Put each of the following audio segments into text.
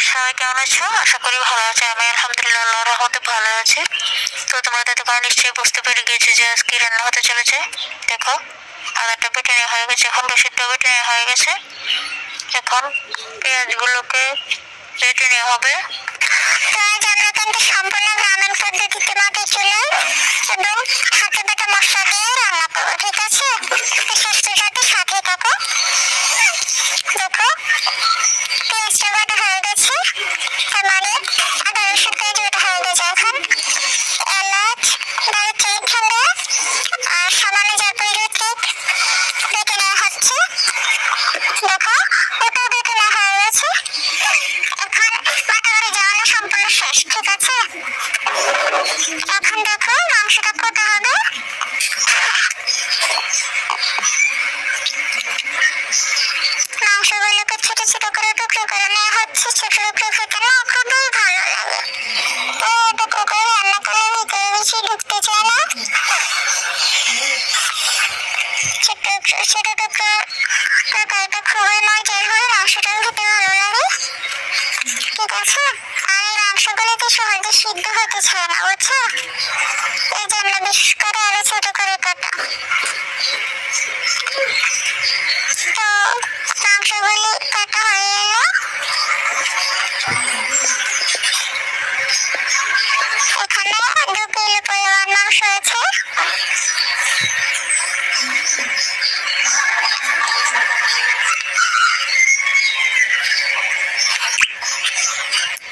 সবাই কেমন আছো? আশা করি ভালো আছো। আমি আলহামদুলিল্লাহ আল্লাহর রহমতে ভালো আছি। তো তোমরা তো নিশ্চয়ই বুঝতে পেরে গিয়েছো যে আজকে রান্না হতে চলেছে। দেখো, আদাটা বেটে নেওয়া হয়ে গেছে, এখন রসুনটা বেটে নেওয়া হয়ে গেছে। এখন পেঁয়াজগুলোকে বেটে নেওয়া হবে। তো আজ আমরা কিন্তু সম্পূর্ণ গ্রামীণ পদ্ধতিতে মাটির চুলায় এবং হাতে বাটা মশলা দিয়ে রান্না করবো, ঠিক আছে? শেষের সাথে সাথে থাকো। দেখো, পেঁয়াজটা বাটা হয়ে গেছে, তার মানে আদা রসুন পেঁয়াজ বাটা হয়ে গেছে। এখন এলাচ, দারুচিনি, ঠান্ডা আর সামান্য জলপাইগুড়ি বেটে নেওয়া হচ্ছে। দেখো, ওটাও বেটে নেওয়া হয়ে গেছে। এখন বাটা করে যাওয়ানো সম্পূর্ণ শেষ, ঠিক আছে? এখন দেখো মাংসটা কটা হবে। মাংসগুলোকে ছোট ছোট করে টুকরো করে নেওয়া হচ্ছে। ছোট টুকরো খেতে না খুবই ভালো লাগে। টুকরো করে রান্না করলে ভিতরে বেশি ঢুকতে চায় না। ছোট টুকরো তরকারিটা খুবই মজার হয়, মাংসটাও খেতে ভালো লাগে, ঠিক আছে? আর এই মাংসগুলো তো সহজে সিদ্ধ হতে চায় না, বুঝছো? এই জন্য বিশেষ করে আরো ছোট করে কাটা। তো মাংসগুলি কাটা হয়ে এলো। এখানে 2 কিলো পরিমাণ মাংস আছে।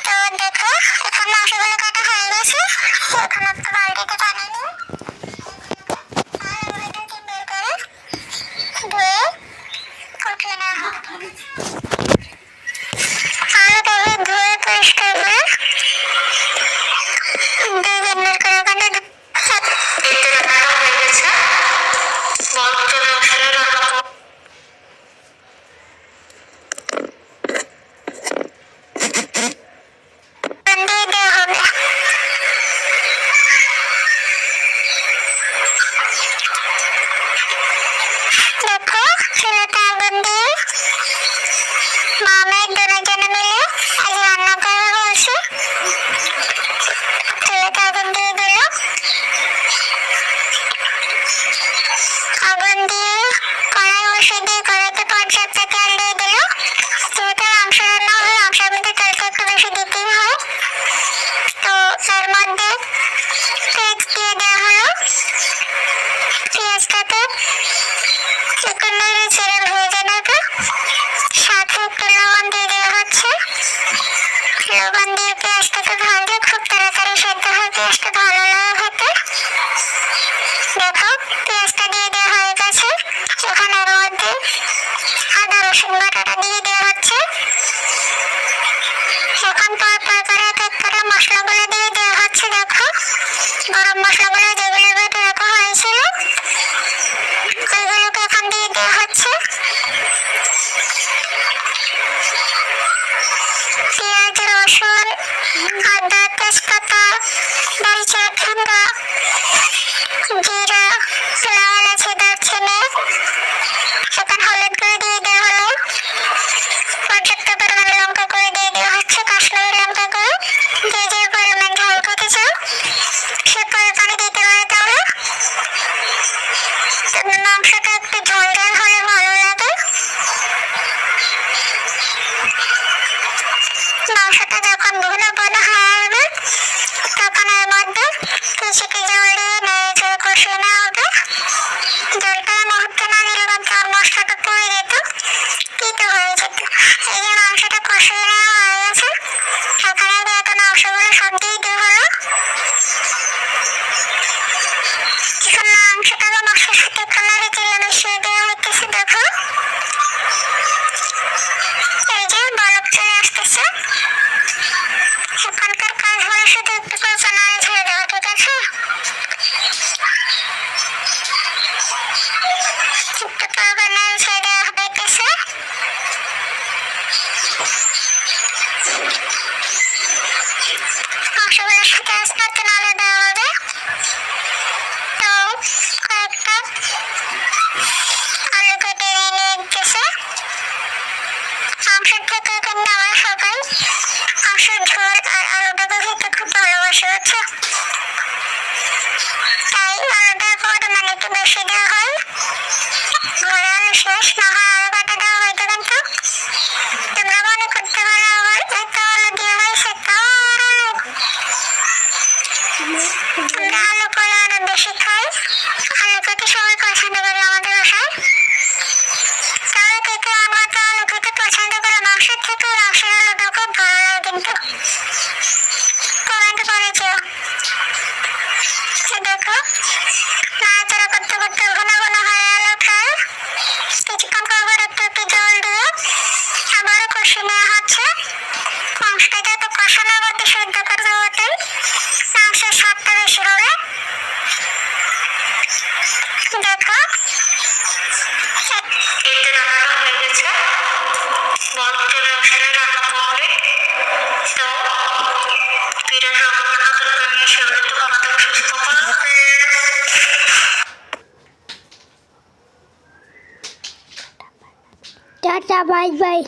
তো দেখো, এখন মাংসগুলো কাটা হয়ে গেছে। এখন একটা বালতিতে পানি নিয়ে ধুয়ে কুচিয়ে নেওয়া হবে। আলুটাকে ধুয়ে পরিষ্কার করে 2 মিনিট করে ওখানে রান্না হয়ে গেছে। দিয়ে দেওয়া হবে। দেখো, চুলাতে আগুন দিয়ে মামের দুজনে মিলে আজ রান্না করা হয়েছে। চুলাতে আগুন দিয়ে দিল। আগুন দিয়ে কড়াই বসিয়ে দিয়ে কড়াইতে পর্যাপ্ত তেল দিয়ে দিল। যেহেতু মাংস রান্না হবে, মাংসের মধ্যে তেলটা একটু বেশি দিতেই হয়। তো এর মধ্যে পেঁয়াজ দিয়ে দেওয়া হলো। পেঁয়াজটাকে একটু নেড়ে চেড়ে ভেজে নেবে। সাথে একটু লবণ দিয়ে দেওয়া হচ্ছে। লবণ দিয়ে পেঁয়াজটাকে ভাজলে খুব তাড়াতাড়ি সেদ্ধ হয়, পেঁয়াজটা ভালো লাগে খেতে। দেখো, পেঁয়াজটা দিয়ে দেওয়া হয়ে গেছে। এখন এর মধ্যে আদা রসুন বাটাটা দিয়ে দেওয়া হচ্ছে। এখন পরপর করে এক এক করে মশলাগুলো দিয়ে দেওয়া হচ্ছে। দেখো, গরম মশলাগুলো যেগুলো বেটে রাখা হয়েছিল ওইগুলোকে এখন দিয়ে দেওয়া হচ্ছে। পেঁয়াজ, রসুন, আদা, তেজপাতা, দারচিনি, ঠান্ডা, জিরা, এলাচ, দারচিনি, এখন হলুদ করে দিয়ে দেওয়া হলো। পর্যাপ্ত পরিমাণে লঙ্কা করে দিয়ে দেওয়া হচ্ছে, কাশ্মীরি লঙ্কা করে। যে যে পরিমাণ ঝাল খেতে চাও সে পরিমাণে দিতে পারো। তাহলে মাংসটা একটু ঝাল ঝাল হলে ভালো লাগে। মাংসটা যখন ঘন ঘন হয়ে আসবে তখন এর মধ্যে কিছুটা জল দিয়ে নেড়ে কষিয়ে নেওয়া হবে। জলটা মুহূর্তে না দিলে কিন্তু আর মশলাটা পুড়ে যেত, তিতো হয়ে যেত। এই যে মাংসটা কষিয়ে নেওয়া হয়ে গেছে, এখানে এখন মাংসগুলো সব দিয়ে দেওয়া হলো। এখন মাংসটাকে মশলার সাথে কালারে তেলে মিশিয়ে দেওয়া হইতেছে। দেখো, এই যে বলক চলে আসতেছে। এখনকার কাজ হলো শুধু একটু করে নাড়ে ছেড়ে দেওয়া, ঠিক আছে? একটু করে নাড়ে ছেড়ে দেওয়া হইতেছে। থেকে কিন্তু আমার সবাই মাংসের ঝোল আর আলুটাকে খেতে খুব ভালোবাসে, বুঝছো? তাই আলুটার পরিমাণ একটু বেশি দেওয়া হয়। ঘরে আলু শেষ না হয় আলু কাটা দেওয়া হয়তো, কিন্তু তোমরা মনে করতে পারো আবার এত আলু দেওয়া হয়েছে, তাও আলু। আমরা আলু পরিমাণে বেশি খাই, আলু খেতে সবাই পছন্দ করে আমাদের বাসায়। তবে কে কে আমার মতো আলু খেতে পছন্দ করে মাংসের থেকে, মাংসের আলুটা খুব ভালো লাগে কিন্তু। কমেন্ট করে যেও। দেখো নাড়াচাড়া করতে করতে ঘন ঘন হয়ে এলো প্রায়। কিছুক্ষণ পর পর একটু একটু জল দিয়ে আবারও কষিয়ে নেওয়া হচ্ছে। মাংসটা যত কষানো করতে সেদ্ধ করবে ওটাই মাংসের স্বাদটা বেশি হবে। দেখো এই তো রান্নাটা হয়ে গেছে, বরফের ব্যবসাটা রান্না কমপ্লিট। তো ভিডিও সম্পূর্ণ করে নিয়ে সেগুলো একটু ভালো থেকে সুস্থ করো। Tata bye bye.